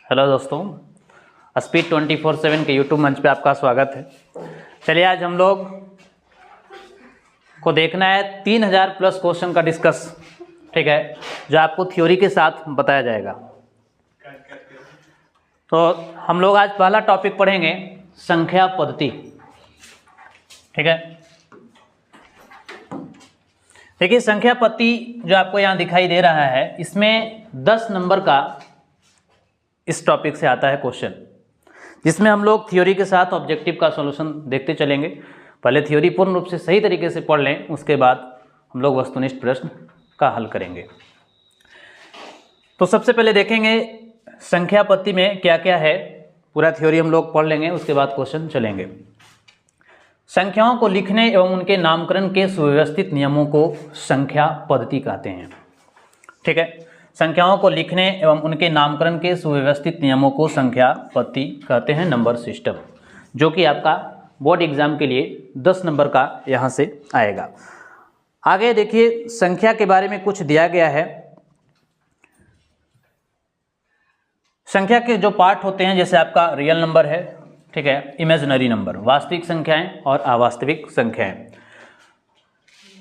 Hello दोस्तों, speed 24/7 के YouTube मंच पे आपका स्वागत है। चलिए आज हम लोग को देखना है 3000 प्लस क्वेश्चन का डिस्कस, ठीक है, जो आपको थ्योरी के साथ बताया जाएगा। तो हम लोग आज पहला टॉपिक पढ़ेंगे संख्या पद्धति, ठीक है। देखिए संख्या पद्धति जो आपको यहाँ दिखाई दे रहा है, इसमें 10 नंबर का इस टॉपिक से आता है क्वेश्चन, जिसमें हम लोग थ्योरी के साथ ऑब्जेक्टिव का सॉल्यूशन देखते चलेंगे। पहले थ्योरी पूर्ण रूप से सही तरीके से पढ़ लें, उसके बाद हम लोग वस्तुनिष्ठ प्रश्न का हल करेंगे। तो सबसे पहले देखेंगे संख्या पद्धति में क्या क्या है, पूरा थ्योरी हम लोग पढ़ लेंगे, उसके बाद क्वेश्चन चलेंगे। संख्याओं को लिखने एवं उनके नामकरण के सुव्यवस्थित नियमों को संख्या पद्धति कहते हैं, ठीक है। संख्याओं को लिखने एवं उनके नामकरण के सुव्यवस्थित नियमों को संख्या पद्धति कहते हैं, नंबर सिस्टम, जो कि आपका बोर्ड एग्जाम के लिए 10 नंबर का यहाँ से आएगा। आगे देखिए संख्या के बारे में कुछ दिया गया है। संख्या के जो पार्ट होते हैं, जैसे आपका रियल नंबर है, ठीक है, इमेजिनरी नंबर, वास्तविक संख्याएं और अवास्तविक संख्याएं।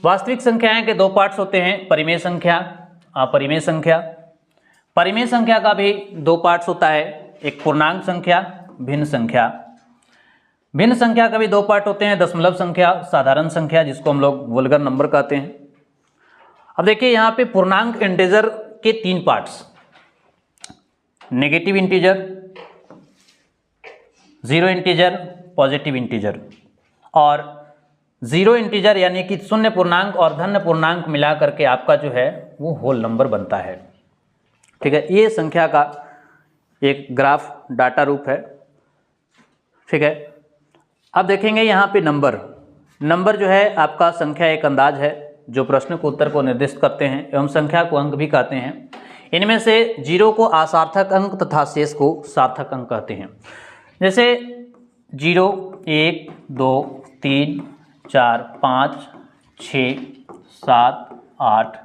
वास्तविक संख्याएं के दो पार्ट्स होते हैं, परिमेय संख्या, अपरिमेय संख्या। परिमेय संख्या का भी दो पार्ट्स होता है, एक पूर्णांक संख्या, भिन्न संख्या। भिन्न संख्या का भी दो पार्ट होते हैं, दशमलव संख्या, साधारण संख्या, जिसको हम लोग वल्गर नंबर कहते हैं। अब देखिए यहाँ पे पूर्णांक इंटीजर के 3 parts, negative integer, zero integer, positive integer. और जीरो इंटीजर यानी कि शून्य पूर्णांक और धन्य पूर्णांक मिला करके आपका जो है वो होल नंबर बनता है, ठीक है। ये संख्या का एक ग्राफ डाटा रूप है, ठीक है। अब देखेंगे यहाँ पे नंबर जो है आपका संख्या एक अंदाज है जो प्रश्न को उत्तर को निर्दिष्ट करते हैं एवं संख्या को अंक भी कहते हैं। इनमें से 0 को असार्थक अंक तथा शेष को सार्थक अंक कहते हैं। जैसे 0, 1, 2, 3, 4, 5, 6, 7, 8,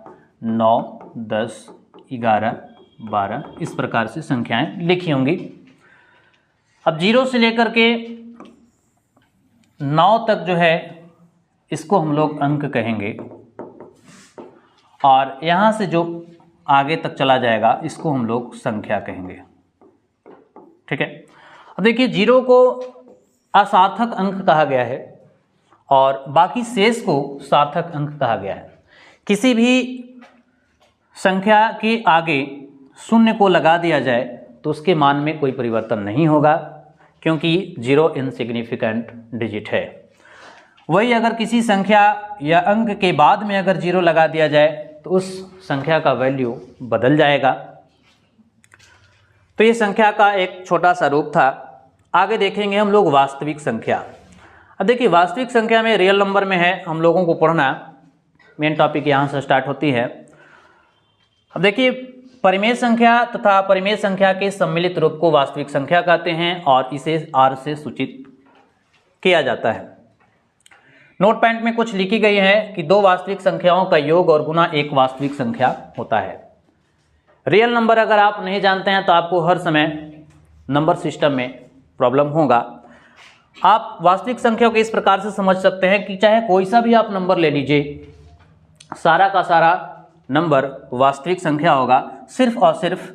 9, 10, 11, 12 इस प्रकार से संख्याएं लिखी होंगी। अब 0 से लेकर के 9 तक जो है इसको हम लोग अंक कहेंगे, और यहाँ से जो आगे तक चला जाएगा इसको हम लोग संख्या कहेंगे, ठीक है। अब देखिए 0 को असार्थक अंक कहा गया है और बाकी शेष को सार्थक अंक कहा गया है। किसी भी संख्या के आगे शून्य को लगा दिया जाए तो उसके मान में कोई परिवर्तन नहीं होगा, क्योंकि 0 इनसिग्निफिकेंट डिजिट है। वही अगर किसी संख्या या अंक के बाद में अगर 0 लगा दिया जाए तो उस संख्या का वैल्यू बदल जाएगा। तो ये संख्या का एक छोटा सा रूप था। आगे देखेंगे हम लोग वास्तविक संख्या। अब देखिए वास्तविक संख्या में रियल नंबर में है हम लोगों को पढ़ना, मेन टॉपिक यहाँ से स्टार्ट होती है। अब देखिए परिमेय संख्या तथा अपरिमेय संख्या के सम्मिलित रूप को वास्तविक संख्या कहते हैं और इसे R से सूचित किया जाता है। नोट पॉइंट में कुछ लिखी गई है कि 2 वास्तविक संख्याओं का योग और गुना एक वास्तविक संख्या होता है। रियल नंबर अगर आप नहीं जानते हैं तो आपको हर समय नंबर सिस्टम में प्रॉब्लम होगा। आप वास्तविक संख्या को इस प्रकार से समझ सकते हैं कि चाहे कोई सा भी आप नंबर ले लीजिए, सारा का सारा नंबर वास्तविक संख्या होगा। सिर्फ और सिर्फ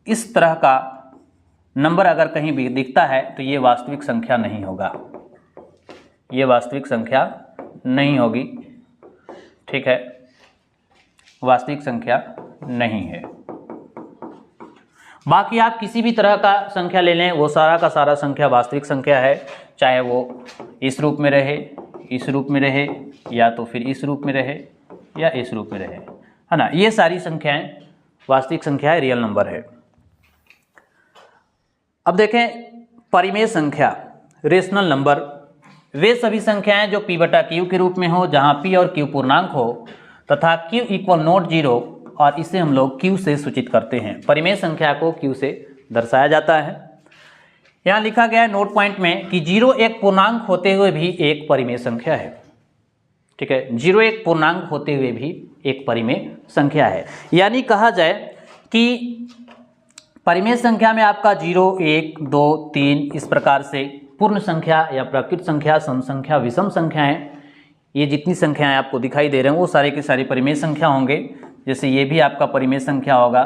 इस तरह का नंबर अगर कहीं भी दिखता है तो ये वास्तविक संख्या नहीं होगा, ये वास्तविक संख्या नहीं होगी, ठीक है, वास्तविक संख्या नहीं है। बाकी आप किसी भी तरह का संख्या ले लें, वो सारा का सारा संख्या वास्तविक संख्या है, चाहे वो इस रूप में रहे, इस रूप में रहे, या तो फिर इस रूप में रहे या इस रूप में रहे, है ना। ये सारी संख्याएं वास्तविक संख्या है, रियल नंबर है। अब देखें परिमेय संख्या, रेशनल नंबर, वे सभी संख्याएं जो p बटा q के रूप में हो, जहां p और q पूर्णांक हो तथा q इक्वल नॉट 0, और इसे हम लोग q से सूचित करते हैं। परिमेय संख्या को q से दर्शाया जाता है। यहाँ लिखा गया है नोट पॉइंट में कि 0 एक पूर्णांक होते हुए भी एक परिमेय संख्या है, ठीक है। 0 एक पूर्णांक होते हुए भी एक परिमेय संख्या है। यानी कहा जाए कि परिमेय संख्या में आपका 0, 1, 2, 3 इस प्रकार से पूर्ण संख्या या प्राकृत संख्या, सम संख्या, विषम संख्याएं, ये जितनी संख्याएं आपको दिखाई दे रहे हैं वो सारे के सारे परिमेय संख्या होंगे। जैसे ये भी आपका परिमेय संख्या होगा,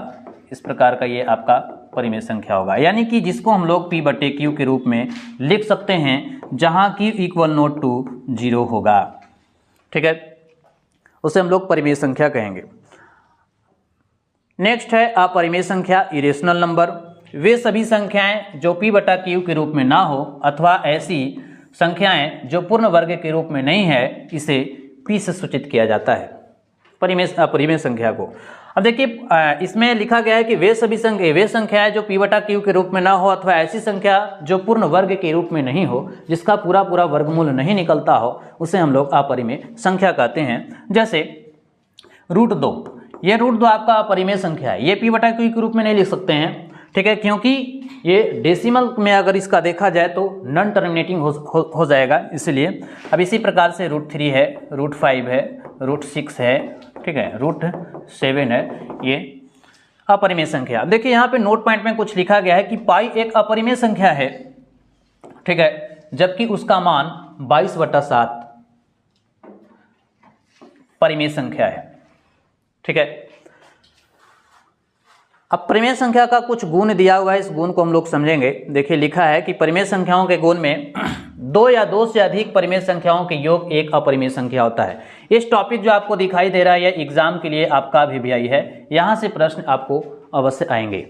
इस प्रकार का ये आपका परिमेय संख्या होगा, यानी कि जिसको हम लोग P/Q के रूप में लिख सकते हैं, जहां Q इक्वल नोट टू 0 होगा। ठीक है, उसे हम लोग परिमेय संख्या कहेंगे। नेक्स्ट है अपरिमेय संख्या, इरेशनल नंबर। वे सभी संख्याएं जो P/Q के रूप में ना हो अथवा ऐसी संख्याएं जो पूर्ण वर्ग के रूप में नहीं है, इसे P से सूचित किया जाता है, अपरिमेय संख्या को। अब देखिए इसमें लिखा गया है कि वे संख्याएं जो P/Q के रूप में ना हो अथवा ऐसी संख्या जो पूर्ण वर्ग के रूप में नहीं हो, जिसका पूरा वर्गमूल नहीं निकलता हो, उसे हम लोग अपरिमेय संख्या कहते हैं। जैसे √2, ये √2 आपका अपरिमेय संख्या है, ये P/Q के रूप में नहीं लिख सकते हैं। ठीक है, क्योंकि ये डेसिमल में अगर इसका देखा जाए तो नॉन टर्मिनेटिंग हो जाएगा, इसलिए। अब इसी प्रकार से √3 है, √5 है, √6 है, ठीक है, √7 है, ये अपरिमेय संख्या। देखिए यहाँ पे नोट पॉइंट में कुछ लिखा गया है कि पाई एक अपरिमेय संख्या है, ठीक है, जबकि उसका मान 22/7 परिमेय संख्या है। ठीक है, अब परिमेय संख्या का कुछ गुण दिया हुआ है, इस गुण को हम लोग समझेंगे। देखिए लिखा है कि परिमेय संख्याओं के गुण में 2 या 2 से अधिक परिमेय संख्याओं के योग एक अपरिमेय संख्या होता है। इस टॉपिक जो आपको दिखाई दे रहा है, यह एग्जाम के लिए आपका अभिव्ययी है, यहाँ से प्रश्न आपको अवश्य आएंगे।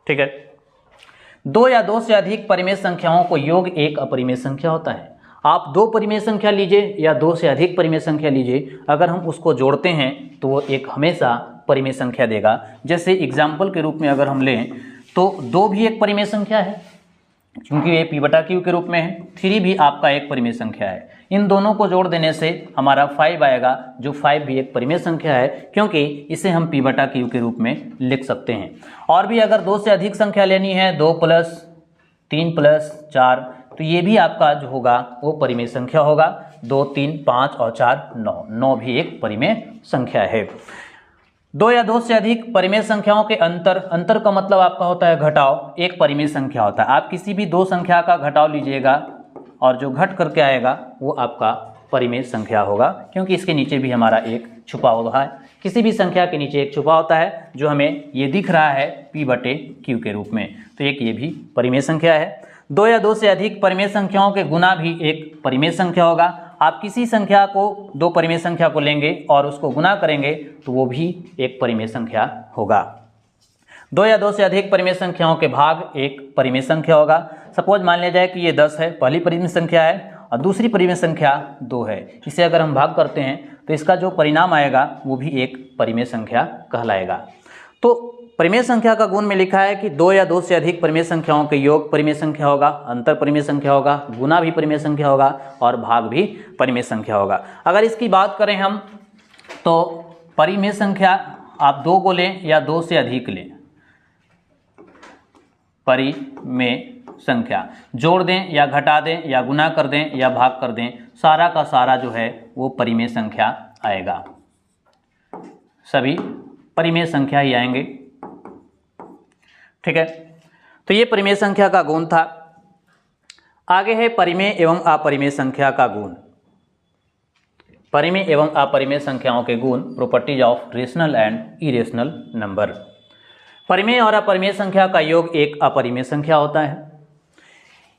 ठीक है, 2 या 2 से अधिक परिमेय संख्याओं को योग एक अपरिमेय संख्या होता है। आप 2 परिमेय संख्या लीजिए या 2 से अधिक परिमेय संख्या लीजिए, अगर हम उसको जोड़ते हैं तो वो एक हमेशा परिमेय संख्या देगा। जैसे एग्जाम्पल के रूप में अगर हम लें तो 2 भी एक परिमेय संख्या है, क्योंकि ये P/Q के रूप में है। 3 भी आपका एक परिमेय संख्या है। इन दोनों को जोड़ देने से हमारा 5 आएगा, जो 5 भी एक परिमेय संख्या है, क्योंकि इसे हम P/Q के रूप में लिख सकते हैं। और भी अगर 2 से अधिक संख्या लेनी है, 2 + 3 + 4, तो ये भी आपका जो होगा वो परिमेय संख्या होगा। 2, 3, 5 और 4 9 भी एक परिमेय संख्या है। 2 या 2 से अधिक परिमेय संख्याओं के अंतर का मतलब आपका होता है घटाव, एक परिमेय संख्या होता है। आप किसी भी 2 संख्या का घटाव लीजिएगा और जो घट करके आएगा वो आपका परिमेय संख्या होगा, क्योंकि इसके नीचे भी हमारा एक छुपा हुआ है। किसी भी संख्या के नीचे एक छुपा होता है, जो हमें ये दिख रहा है P/Q के रूप में, तो एक ये भी परिमेय संख्या है। 2 या 2 से अधिक परिमेय संख्याओं के गुना भी एक परिमेय संख्या होगा। आप किसी संख्या को 2 परिमेय संख्या को लेंगे और उसको गुना करेंगे तो वो भी एक परिमेय संख्या होगा। 2 या 2 से अधिक परिमेय संख्याओं के भाग एक परिमेय संख्या होगा। सपोज मान लिया जाए कि ये 10 है, पहली परिमेय संख्या है, और दूसरी परिमेय संख्या 2 है। इसे अगर हम भाग करते हैं तो इसका जो परिणाम आएगा वो भी एक परिमेय संख्या कहलाएगा। तो परिमेय संख्या का गुण में लिखा है कि 2 या 2 से अधिक परिमेय संख्याओं के योग परिमेय संख्या होगा, अंतर परिमेय संख्या होगा, गुना भी परिमेय संख्या होगा और भाग भी परिमेय संख्या होगा। अगर इसकी बात करें हम तो परिमेय संख्या आप 2 को लें या 2 से अधिक लें, परिमेय संख्या जोड़ दें या घटा दें या गुना कर दें या भाग कर दें, सारा का सारा जो है वो परिमेय संख्या आएगा। सभी परिमेय संख्या ही आएंगे। ठीक है, तो ये परिमेय संख्या का गुण था। आगे है परिमेय एवं अपरिमेय संख्या का गुण। परिमेय एवं अपरिमेय संख्याओं के गुण, properties of rational and irrational number. परिमेय और अपरिमेय संख्या का योग एक अपरिमेय संख्या होता है।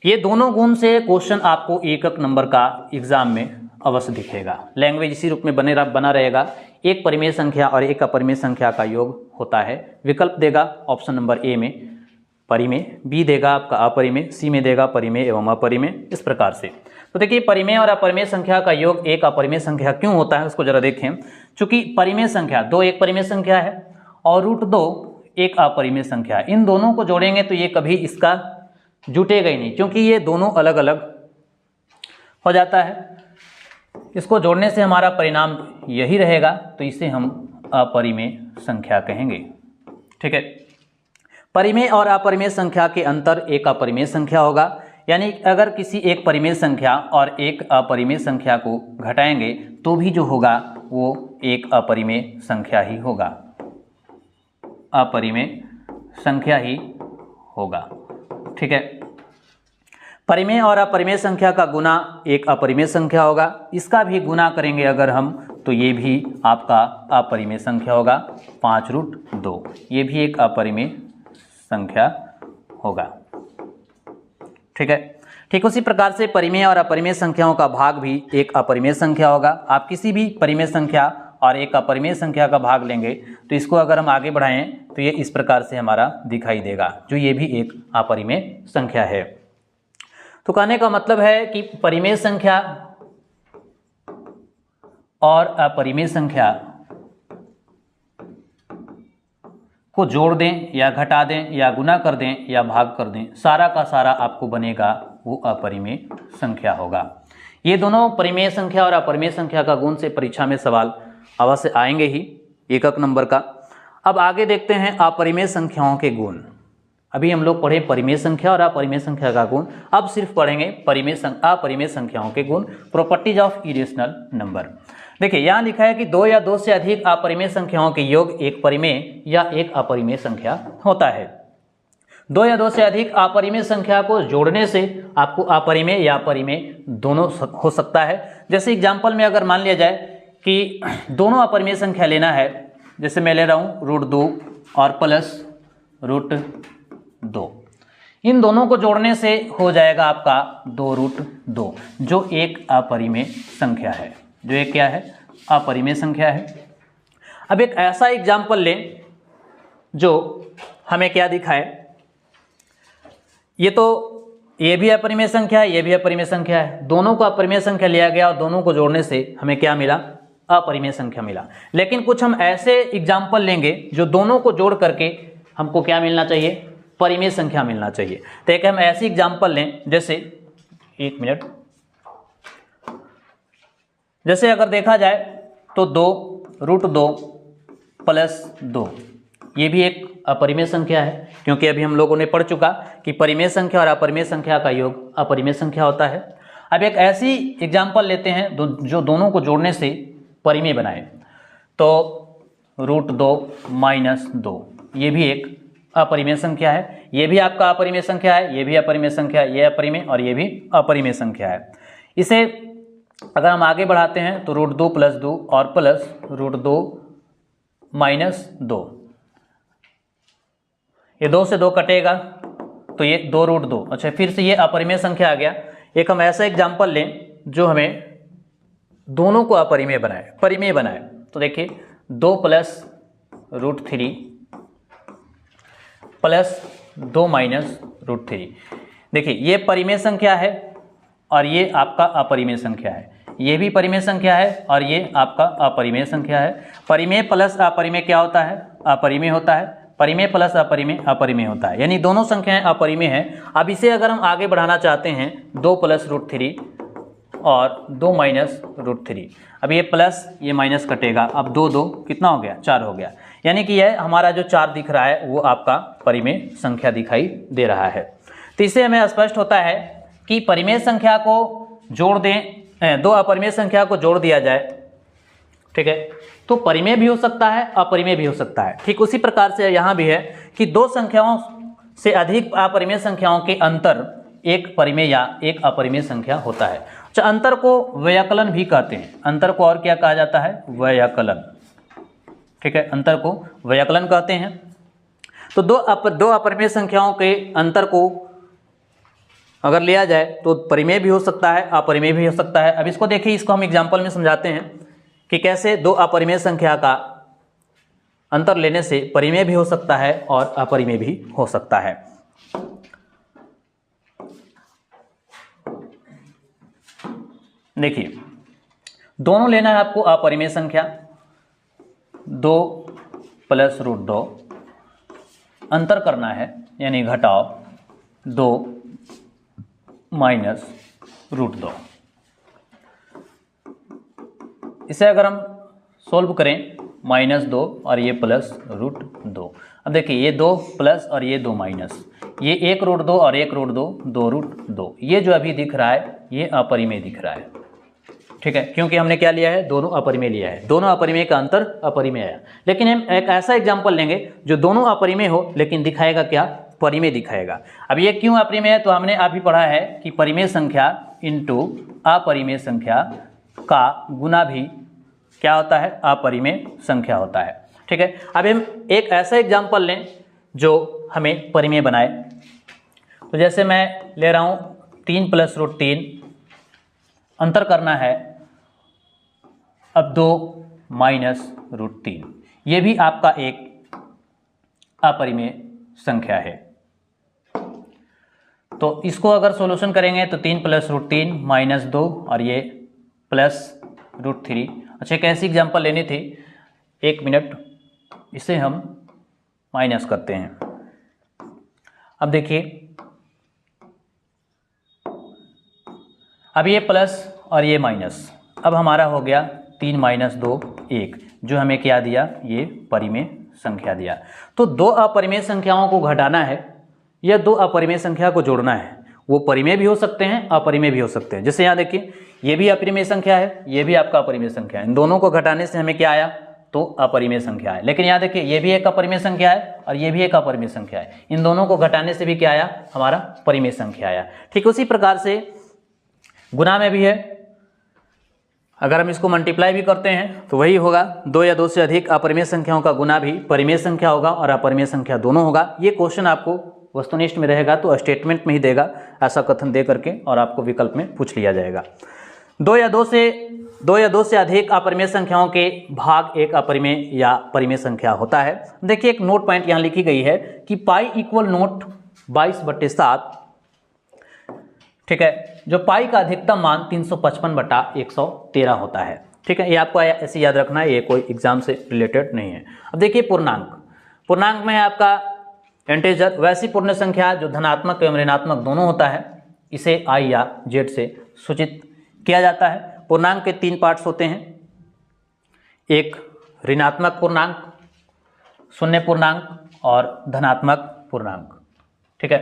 ये दोनों गुण से क्वेश्चन आपको एक नंबर का एग्जाम में अवश्य दिखेगा। लैंग्वेज इसी रूप में बना रहेगा। एक परिमेय संख्या और एक अपरिमेय संख्या का योग होता है। विकल्प देगा ऑप्शन नंबर ए में परिमेय, बी देगा आपका अपरिमेय, सी में देगा परिमेय एवं अपरिमेय, इस प्रकार से। तो देखिए परिमेय और अपरिमेय संख्या का योग एक अपरिमेय संख्या क्यों होता है उसको जरा देखें। चूंकि परिमेय संख्या 2 एक परिमेय संख्या है और √2 एक अपरिमेय संख्या है। इन दोनों को जोड़ेंगे तो ये कभी इसका जुटेगा ही नहीं, क्योंकि ये दोनों अलग अलग हो जाता है। इसको जोड़ने से हमारा परिणाम यही रहेगा, तो इसे हम अपरिमेय संख्या कहेंगे। ठीक है, परिमेय और अपरिमेय संख्या के अंतर एक अपरिमेय संख्या होगा। यानी अगर किसी एक परिमेय संख्या और एक अपरिमेय संख्या को घटाएंगे तो भी जो होगा वो एक अपरिमेय संख्या ही होगा, अपरिमेय संख्या ही होगा। ठीक है, परिमेय और अपरिमेय संख्या का गुना एक अपरिमेय संख्या होगा, इसका भी गुना करेंगे अगर हम तो ये भी आपका अपरिमेय संख्या होगा 5√2, ये भी एक अपरिमेय संख्या होगा। ठीक है, ठीक उसी प्रकार से परिमेय और अपरिमेय संख्याओं का भाग भी एक अपरिमेय संख्या होगा। आप किसी भी परिमेय संख्या और एक अपरिमेय संख्या का भाग लेंगे तो इसको अगर हम आगे बढ़ाएं तो ये इस प्रकार से हमारा दिखाई देगा, जो ये भी एक अपरिमेय संख्या है। तो कहने का मतलब है कि परिमेय संख्या और अपरिमेय संख्या को जोड़ दें या घटा दें या गुना कर दें या भाग कर दें, सारा का सारा आपको बनेगा वो अपरिमेय संख्या होगा। ये दोनों परिमेय संख्या और अपरिमेय संख्या का गुण से परीक्षा में सवाल अवश्य आएंगे ही, एकक नंबर का। अब आगे देखते हैं अपरिमेय संख्याओं के गुण। अभी हम लोग पढ़े परिमेय संख्या और अपरिमेय संख्या का गुण, अब सिर्फ पढ़ेंगे अपरिमेय संख्याओं के गुण, प्रॉपर्टीज ऑफ इरेशनल नंबर। देखिए यहाँ लिखा है कि 2 या 2 से अधिक अपरिमेय संख्याओं के योग एक परिमेय या एक अपरिमेय संख्या होता है। 2 या 2 से अधिक अपरिमेय संख्या को जोड़ने से आपको अपरिमेय या परिमेय दोनों हो सकता है। जैसे एग्जाम्पल में अगर मान लिया जाए कि दोनों अपरिमेय संख्या लेना है, जैसे मैं ले रहा हूँ √2 और प्लस √2, इन दोनों को जोड़ने से हो जाएगा आपका 2√2, जो एक अपरिमेय संख्या है, जो एक क्या है, अपरिमेय संख्या है। अब एक ऐसा एग्जाम्पल लें जो हमें क्या दिखाए, ये भी अपरिमेय संख्या है, ये भी अपरिमेय संख्या है, दोनों को अपरिमेय संख्या लिया गया और दोनों को जोड़ने से हमें क्या मिला, अपरिमेय संख्या मिला। लेकिन कुछ हम ऐसे एग्जाम्पल लेंगे जो दोनों को जोड़ करके हमको क्या मिलना चाहिए, परिमेय संख्या मिलना चाहिए। तो एक हम ऐसी एग्जाम्पल लें, जैसे एक मिनट, जैसे अगर देखा जाए तो 2√2 प्लस 2, ये भी एक अपरिमेय संख्या है, क्योंकि अभी हम लोगों ने पढ़ चुका कि परिमेय संख्या और अपरिमेय संख्या का योग अपरिमेय संख्या होता है। अब एक ऐसी एग्जाम्पल लेते हैं जो दोनों को जोड़ने से परिमेय बनाए, तो √2 - 2, ये भी एक अपरिमेय संख्या है, ये भी आपका अपरिमेय संख्या है, ये भी अपरिमेय संख्या है, ये अपरिमेय और ये भी अपरिमेय संख्या है। इसे अगर हम आगे बढ़ाते हैं तो √2 + 2 और प्लस √2 - 2, ये 2 से 2 कटेगा तो ये 2√2। अच्छा, फिर से ये अपरिमेय संख्या आ गया। एक हम ऐसा एग्जाम्पल लें जो हमें दोनों को अपरिमेय बनाए, परिमेय बनाए, तो देखिए 2 + √3 प्लस 2 - √3, देखिए ये परिमेय संख्या है और ये आपका अपरिमेय संख्या है, ये भी परिमेय संख्या है और ये आपका अपरिमेय संख्या है। परिमेय प्लस अपरिमेय क्या होता है, अपरिमेय होता है, परिमेय प्लस अपरिमेय अपरिमेय होता है, यानी दोनों संख्याएं अपरिमेय हैं। अब इसे अगर हम आगे बढ़ाना चाहते हैं 2 + √3 और 2 - √3, अब ये प्लस ये माइनस कटेगा, अब 2 कितना हो गया, 4 हो गया, यानी कि यह हमारा जो 4 दिख रहा है वो आपका परिमेय संख्या दिखाई दे रहा है। तो इससे हमें स्पष्ट होता है कि परिमेय संख्या को जोड़ दें, 2 अपरिमेय संख्या को जोड़ दिया जाए, ठीक है, तो परिमेय भी हो सकता है, अपरिमेय भी हो सकता है। ठीक उसी प्रकार से यहाँ भी है कि 2 संख्याओं से अधिक अपरिमेय संख्याओं के अंतर एक परिमेय या एक अपरिमेय संख्या होता है। अच्छा, अंतर को व्यकलन भी कहते हैं, अंतर को और क्या कहा जाता है, व्यकलन। ठीक है, अंतर को व्यकलन कहते हैं। तो दो अपरिमेय संख्याओं के अंतर को अगर लिया जाए तो परिमेय भी हो सकता है, अपरिमेय भी हो सकता है। अब इसको देखिए, इसको हम एग्जाम्पल में समझाते हैं कि कैसे 2 अपरिमेय संख्या का अंतर लेने से परिमेय भी हो सकता है और अपरिमेय भी हो सकता है। देखिए, दोनों लेना है आपको अपरिमेय संख्या, 2 + √2, अंतर करना है यानी घटाओ 2 - √2। इसे अगर हम सोल्व करें -2 और ये प्लस √2, अब देखिए ये 2 प्लस और ये 2 माइनस, ये 1 √2 और 1 √2, 2 √2, ये जो अभी दिख रहा है ये अपरिमेय दिख रहा है। ठीक है, क्योंकि हमने क्या लिया है, दोनों अपरिमेय लिया है, दोनों अपरिमेय का अंतर अपरिमेय आया। लेकिन हम एक ऐसा एग्जाम्पल लेंगे जो दोनों अपरिमेय हो लेकिन दिखाएगा क्या, परिमेय दिखाएगा। अब ये क्यों अपरिमेय है, तो हमने अभी पढ़ा है कि परिमेय संख्या इंटू अपरिमेय संख्या का गुना भी क्या होता है, अपरिमेय संख्या होता है। ठीक है, अब हम एक ऐसा एग्जाम्पल लें जो हमें परिमेय बनाए। तो जैसे मैं ले रहा हूँ 3 + √3, अंतर करना है अब 2 - √3, ये भी आपका एक अपरिमेय संख्या है। तो इसको अगर सॉल्यूशन करेंगे तो 3 + √3 - 2 और ये +√3। अच्छा, एक ऐसी एग्जाम्पल लेनी थी, 1 मिनट, इसे हम माइनस करते हैं। अब देखिए, अब ये प्लस और ये माइनस, अब हमारा हो गया 3 - 2 1, जो हमें क्या दिया, ये परिमेय संख्या दिया। तो दो अपरिमेय संख्याओं को घटाना है या दो अपरिमेय संख्या को जोड़ना है, वो परिमेय भी हो सकते हैं अपरिमेय भी हो सकते हैं। जैसे यहाँ देखिए, ये भी अपरिमेय संख्या है, ये भी आपका अपरिमेय संख्या है, इन दोनों को घटाने से हमें क्या आया, तो अपरिमेय संख्या है। लेकिन यहाँ देखिए, ये भी एक अपरिमेय संख्या है और ये भी एक अपरिमेय संख्या है, इन दोनों को घटाने से भी क्या आया, हमारा परिमेय संख्या आया। ठीक उसी प्रकार से गुना में भी है, अगर हम इसको मल्टीप्लाई भी करते हैं तो वही होगा, 2 या 2 से अधिक अपरिमेय संख्याओं का गुना भी परिमेय संख्या होगा और अपरिमेय संख्या दोनों होगा। ये क्वेश्चन आपको वस्तुनिष्ठ में रहेगा तो स्टेटमेंट में ही देगा, ऐसा कथन दे करके, और आपको विकल्प में पूछ लिया जाएगा। 2 या 2 से अधिक अपरिमेय संख्याओं के भाग एक अपरिमेय या परिमेय संख्या होता है। देखिए, एक नोट पॉइंट यहाँ लिखी गई है कि पाई इक्वल नोट 22/7, ठीक है, जो पाई का अधिकतम मान 355/113 होता है। ठीक है, ये आपको ऐसे याद रखना है, ये कोई एग्जाम से रिलेटेड नहीं है। अब देखिए, पूर्णांक में है आपका इंटीजर, वैसी पूर्ण संख्या जो धनात्मक एवं ऋणात्मक दोनों होता है, इसे आई या जेड से सूचित किया जाता है। पूर्णांक के 3 पार्ट्स होते हैं, एक ऋणात्मक पूर्णांक, शून्य पूर्णांक और धनात्मक पूर्णांक। ठीक है,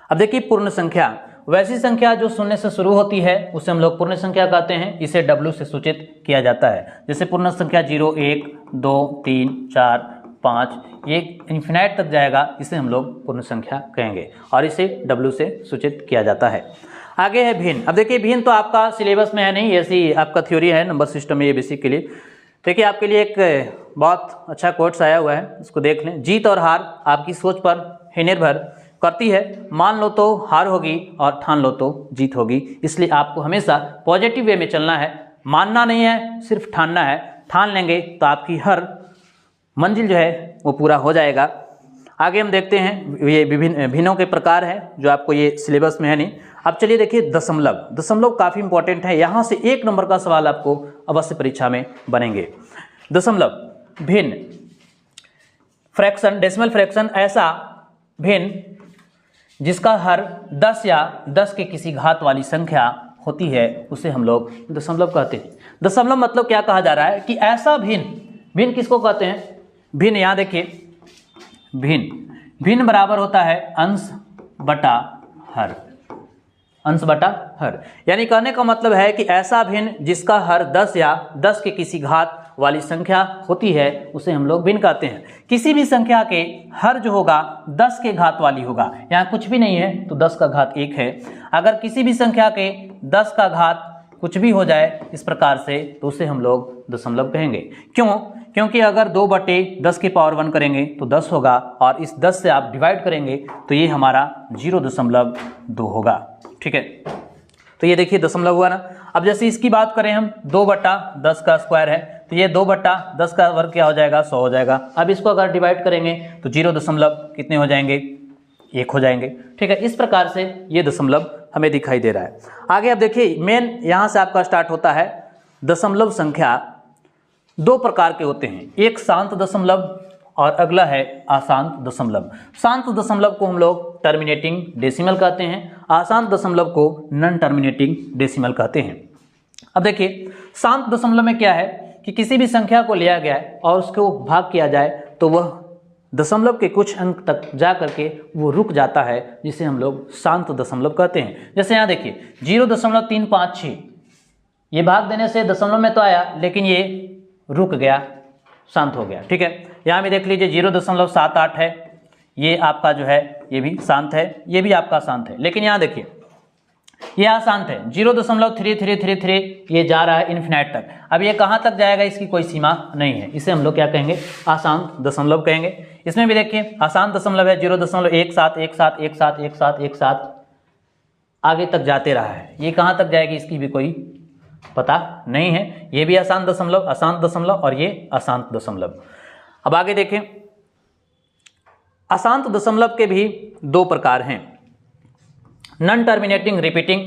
अब देखिए, पूर्ण संख्या वैसी संख्या जो शून्य से शुरू होती है उसे हम लोग पूर्ण संख्या कहते हैं, इसे W से सूचित किया जाता है। जैसे पूर्ण संख्या 0 1 2 3 4 5, ये इन्फिनाइट तक जाएगा, इसे हम लोग पूर्ण संख्या कहेंगे और इसे W से सूचित किया जाता है। आगे है भिन्न। अब देखिए, भिन्न तो आपका सिलेबस में है नहीं, ऐसी आपका थ्योरी है नंबर सिस्टम में, ये बेसिक के लिए। देखिए, आपके लिए एक बहुत अच्छा कोट्स आया हुआ है, इसको देख लें। जीत और हार आपकी सोच पर ही निर्भर करती है, मान लो तो हार होगी और ठान लो तो जीत होगी। इसलिए आपको हमेशा पॉजिटिव वे में चलना है, मानना नहीं है, सिर्फ ठानना है। ठान लेंगे तो आपकी हर मंजिल जो है वो पूरा हो जाएगा। आगे हम देखते हैं, ये विभिन्न भिन्नों के प्रकार हैं जो आपको ये सिलेबस में है नहीं। अब चलिए देखिए, दशमलव काफ़ी इंपॉर्टेंट है, यहाँ से 1 नंबर का सवाल आपको अवश्य परीक्षा में बनेंगे। दशमलव भिन्न, फ्रैक्शन, डेसिमल फ्रैक्शन, ऐसा भिन्न जिसका हर 10 या 10 के किसी घात वाली संख्या होती है, उसे हम लोग दशमलव कहते हैं। दशमलव मतलब क्या कहा जा रहा है कि ऐसा भिन्न किसको कहते हैं, भिन्न। यहाँ देखिए, भिन्न बराबर होता है अंश बटा हर, अंश बटा हर। यानी कहने का मतलब है कि ऐसा भिन्न जिसका हर 10 या 10 के किसी घात वाली संख्या होती है, उसे हम लोग भिन्न कहते हैं। किसी भी संख्या के हर जो होगा 10 के घात वाली होगा, यहाँ कुछ भी नहीं है तो 10 का घात 1 है। अगर किसी भी संख्या के 10 का घात कुछ भी हो जाए इस प्रकार से, तो उसे हम लोग दशमलव कहेंगे। क्यों? क्योंकि अगर 2/10 की पावर 1 करेंगे तो 10 होगा, और इस 10 से आप डिवाइड करेंगे तो ये हमारा 0.2 होगा। ठीक है, तो ये देखिए दशमलव हुआ ना। अब जैसे इसकी बात करें हम, 2/10 का स्क्वायर है, तो ये 2/10 का वर्ग क्या हो जाएगा, 100 हो जाएगा। अब इसको अगर डिवाइड करेंगे तो 0. कितने हो जाएंगे, 1 हो जाएंगे। ठीक है, इस प्रकार से ये दशमलव हमें दिखाई दे रहा है। आगे अब देखिए, मेन यहाँ से आपका स्टार्ट होता है। दशमलव संख्या 2 प्रकार के होते हैं, एक शांत दशमलव और अगला है अशांत दशमलव। शांत दशमलव को हम लोग टर्मिनेटिंग डेसिमल कहते हैं, अशांत दशमलव को नॉन टर्मिनेटिंग डेसिमल कहते हैं। अब देखिए, शांत दशमलव में क्या है कि किसी भी संख्या को लिया गया है और उसको भाग किया जाए तो वह दशमलव के कुछ अंक तक जा करके वो रुक जाता है, जिसे हम लोग शांत दशमलव कहते हैं। जैसे यहाँ देखिए, 0.356, ये भाग देने से दशमलव में तो आया लेकिन ये रुक गया, शांत हो गया। ठीक है, यहाँ भी देख लीजिए 0.78 है, ये आपका जो है ये भी शांत है, ये भी आपका शांत है। लेकिन यहाँ देखिए ये अशांत है, 0.3333 ये जा रहा है इन्फिनाइट तक। अब ये कहाँ तक जाएगा इसकी कोई सीमा नहीं है, इसे हम लोग क्या कहेंगे, अशांत दशमलव कहेंगे। इसमें भी देखिए अशांत दशमलव है, 0.1717171717 आगे तक जाते रहा है, ये कहाँ तक जाएगी इसकी भी कोई पता नहीं है। ये भी अशांत दशमलव, अशांत दशमलव और ये अशांत दशमलव। अब आगे देखें, अशांत दशमलव के भी दो प्रकार हैं, non terminating repeating,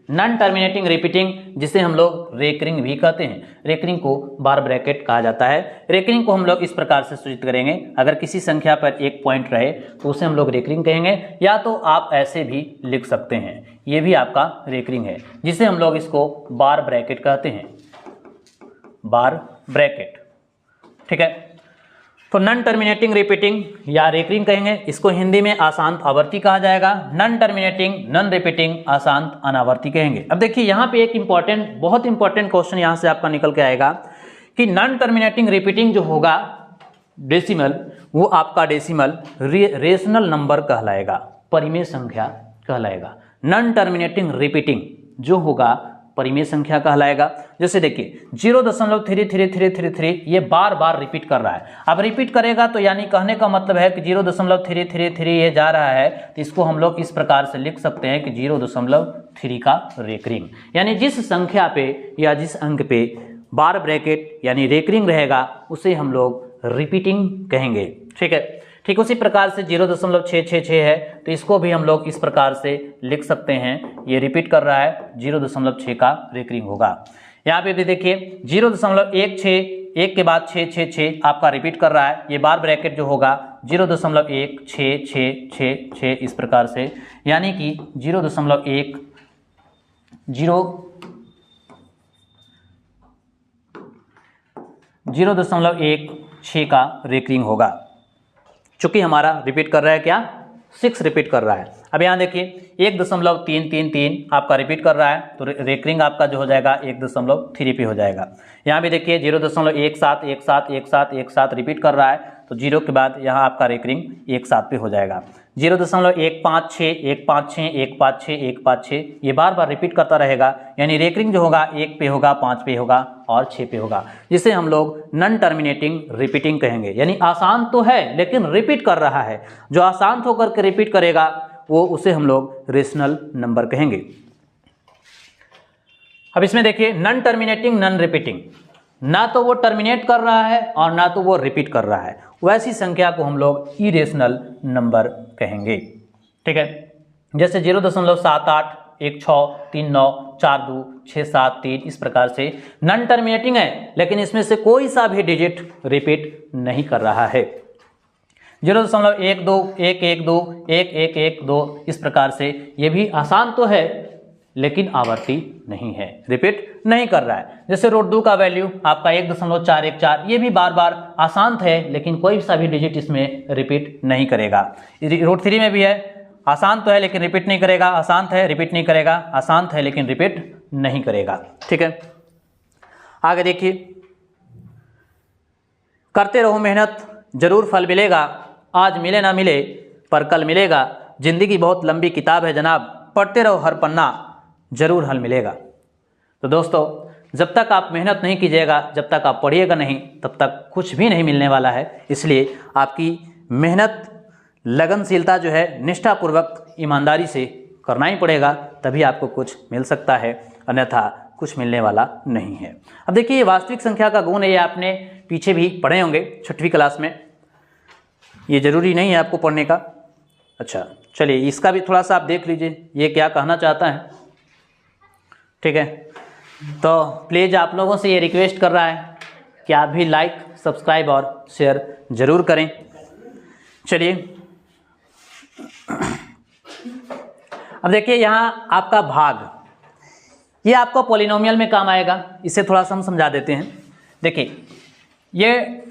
non terminating repeating जिसे हम लोग रेकरिंग भी कहते हैं। रेकरिंग को बार ब्रैकेट कहा जाता है। रेकरिंग को हम लोग इस प्रकार से सूचित करेंगे, अगर किसी संख्या पर एक पॉइंट रहे तो उसे हम लोग रेकरिंग कहेंगे, या तो आप ऐसे भी लिख सकते हैं, ये भी आपका रेकरिंग है, जिसे हम लोग इसको बार ब्रैकेट कहते हैं, बार ब्रैकेट। ठीक है, तो नॉन टर्मिनेटिंग रिपीटिंग या रेकरिंग कहेंगे, इसको हिंदी में अशांत आवर्ती कहा जाएगा। नॉन टर्मिनेटिंग, नॉन रिपीटिंग अशांत अनावर्ती कहेंगे। अब देखिए यहाँ पे एक बहुत इंपॉर्टेंट क्वेश्चन यहाँ से आपका निकल के आएगा कि नॉन टर्मिनेटिंग रिपीटिंग जो होगा डेसिमल, वो आपका डेसिमल रेशनल नंबर कहलाएगा, परिमेय संख्या कहलाएगा। नॉन टर्मिनेटिंग रिपीटिंग जो होगा परिमेय संख्या कहलाएगा। जैसे देखिए 0.3333 ये बार बार रिपीट कर रहा है। अब रिपीट करेगा तो यानी कहने का मतलब है कि 0.333 ये जा रहा है, तो इसको हम लोग इस प्रकार से लिख सकते हैं कि 0.3 का रेकरिंग, यानी जिस संख्या पे या जिस अंक पे बार ब्रैकेट यानी रेकरिंग रहेगा उसे हम लोग रिपीटिंग कहेंगे। ठीक है, ठीक उसी प्रकार से 0.666 है, तो इसको भी हम लोग इस प्रकार से लिख सकते हैं, ये रिपीट कर रहा है, 0.6 का रेकरिंग होगा। यहाँ पे भी देखिए 0.16, एक के बाद 666 आपका रिपीट कर रहा है, ये बार ब्रैकेट जो होगा 0.1666 इस प्रकार से, यानी कि 0.16 का रेकरिंग होगा। चूंकि हमारा रिपीट कर रहा है क्या, 6 रिपीट कर रहा है। अब यहाँ देखिए 1.333 आपका रिपीट कर रहा है, तो रेकरिंग आपका जो हो जाएगा 1.3 पे हो जाएगा। यहाँ भी देखिए 0.17171717 रिपीट कर रहा है, तो 0 के बाद यहाँ आपका रेकरिंग 17 पे हो जाएगा। 0.156 ये बार बार रिपीट करता रहेगा, यानी रेकरिंग जो होगा 1 पे होगा, 5 पे होगा और 6 पे होगा, जिसे हम लोग नॉन टर्मिनेटिंग रिपीटिंग कहेंगे। यानी आसान तो है लेकिन रिपीट कर रहा है, जो आसान होकर के रिपीट करेगा वो उसे हम लोग रेशनल नंबर कहेंगे। अब इसमें देखिए नॉन टर्मिनेटिंग नॉन रिपीटिंग, ना तो वो टर्मिनेट कर रहा है और ना तो वो रिपीट कर रहा है, वैसी संख्या को हम लोग इरेशनल नंबर कहेंगे। ठीक है, जैसे 0.78 1639 42 673 इस प्रकार से नॉन टर्मिनेटिंग है, लेकिन इसमें से कोई सा भी डिजिट रिपीट नहीं कर रहा है। 0.12 112 1112 इस प्रकार से ये भी आसान तो है लेकिन आवर्ती नहीं है, रिपीट नहीं कर रहा है। जैसे √2 का वैल्यू आपका 1.414, ये भी बार बार आसान है लेकिन कोई सा भी डिजिट इसमें रिपीट नहीं करेगा। √3 में भी है, आसान तो है लेकिन रिपीट नहीं करेगा, आसान है रिपीट नहीं करेगा, आसान है लेकिन रिपीट नहीं करेगा। ठीक है, आगे देखिए, करते रहो मेहनत जरूर फल मिलेगा, आज मिले ना मिले पर कल मिलेगा, जिंदगी बहुत लंबी किताब है जनाब, पढ़ते रहो हर पन्ना जरूर हल मिलेगा। तो दोस्तों जब तक आप मेहनत नहीं कीजिएगा, जब तक आप पढ़िएगा नहीं, तब तक कुछ भी नहीं मिलने वाला है। इसलिए आपकी मेहनत लगनशीलता जो है निष्ठापूर्वक ईमानदारी से करना ही पड़ेगा, तभी आपको कुछ मिल सकता है, अन्यथा कुछ मिलने वाला नहीं है। अब देखिए ये वास्तविक संख्या का गुण है, ये आपने पीछे भी पढ़े होंगे 6वीं क्लास में, ये जरूरी नहीं है आपको पढ़ने का। अच्छा चलिए इसका भी थोड़ा सा आप देख लीजिए ये क्या कहना चाहता है। ठीक है, तो प्लीज़ आप लोगों से ये रिक्वेस्ट कर रहा है कि आप भी लाइक सब्सक्राइब और शेयर ज़रूर करें। चलिए अब देखिए यहाँ आपका भाग, ये आपको पॉलिनोमियल में काम आएगा, इसे थोड़ा सा हम समझा देते हैं। देखिए ये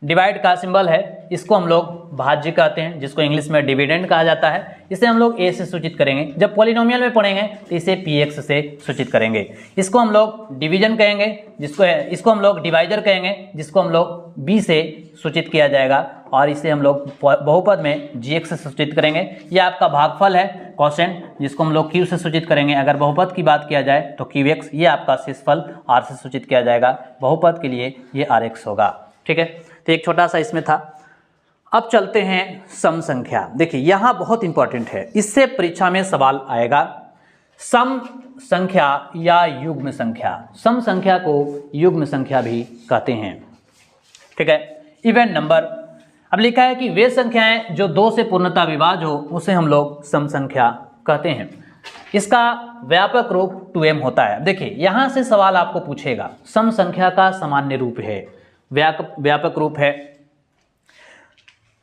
डिवाइड का सिंबल है, इसको हम लोग भाज्य कहते हैं, जिसको इंग्लिश में डिविडेंड कहा जाता है। इसे हम लोग ए से सूचित करेंगे। जब पॉलिनोमियल में पढ़ेंगे तो इसे px से सूचित करेंगे। इसको हम लोग डिवीजन कहेंगे, इसको हम लोग डिवाइजर कहेंगे, जिसको हम लोग b से सूचित किया जाएगा, और इसे हम लोग बहुपद में gx से सूचित करेंगे। यह आपका भागफल है क्वोशिएंट, जिसको हम लोग q से सूचित करेंगे। अगर बहुपद की बात किया जाए तो qx, ये आपका शेषफल r से सूचित किया जाएगा। बहुपद के लिए ये rx होगा। ठीक है, तो एक छोटा सा इसमें था। अब चलते हैं सम संख्या। देखिए यहाँ बहुत इंपॉर्टेंट है, इससे परीक्षा में सवाल आएगा। सम संख्या या युग्म संख्या, सम संख्या को युग्म संख्या भी कहते हैं। ठीक है, इवन नंबर। अब लिखा है कि वे संख्याएं जो 2 से पूर्णतः विभाज्य हो उसे हम लोग सम संख्या कहते हैं। इसका व्यापक रूप 2m होता है। देखिए यहां से सवाल आपको पूछेगा, सम संख्या का सामान्य रूप है, व्यापक रूप है।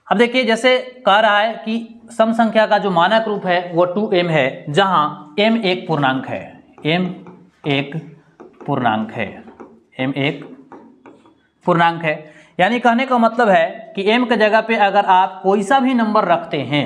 अब देखिए जैसे कह रहा है कि सम संख्या का जो मानक रूप है वो 2m है, जहां m एक पूर्णांक है, m एक पूर्णांक है, m एक पूर्णांक है। यानी कहने का मतलब है कि m की जगह पे अगर आप कोई सा भी नंबर रखते हैं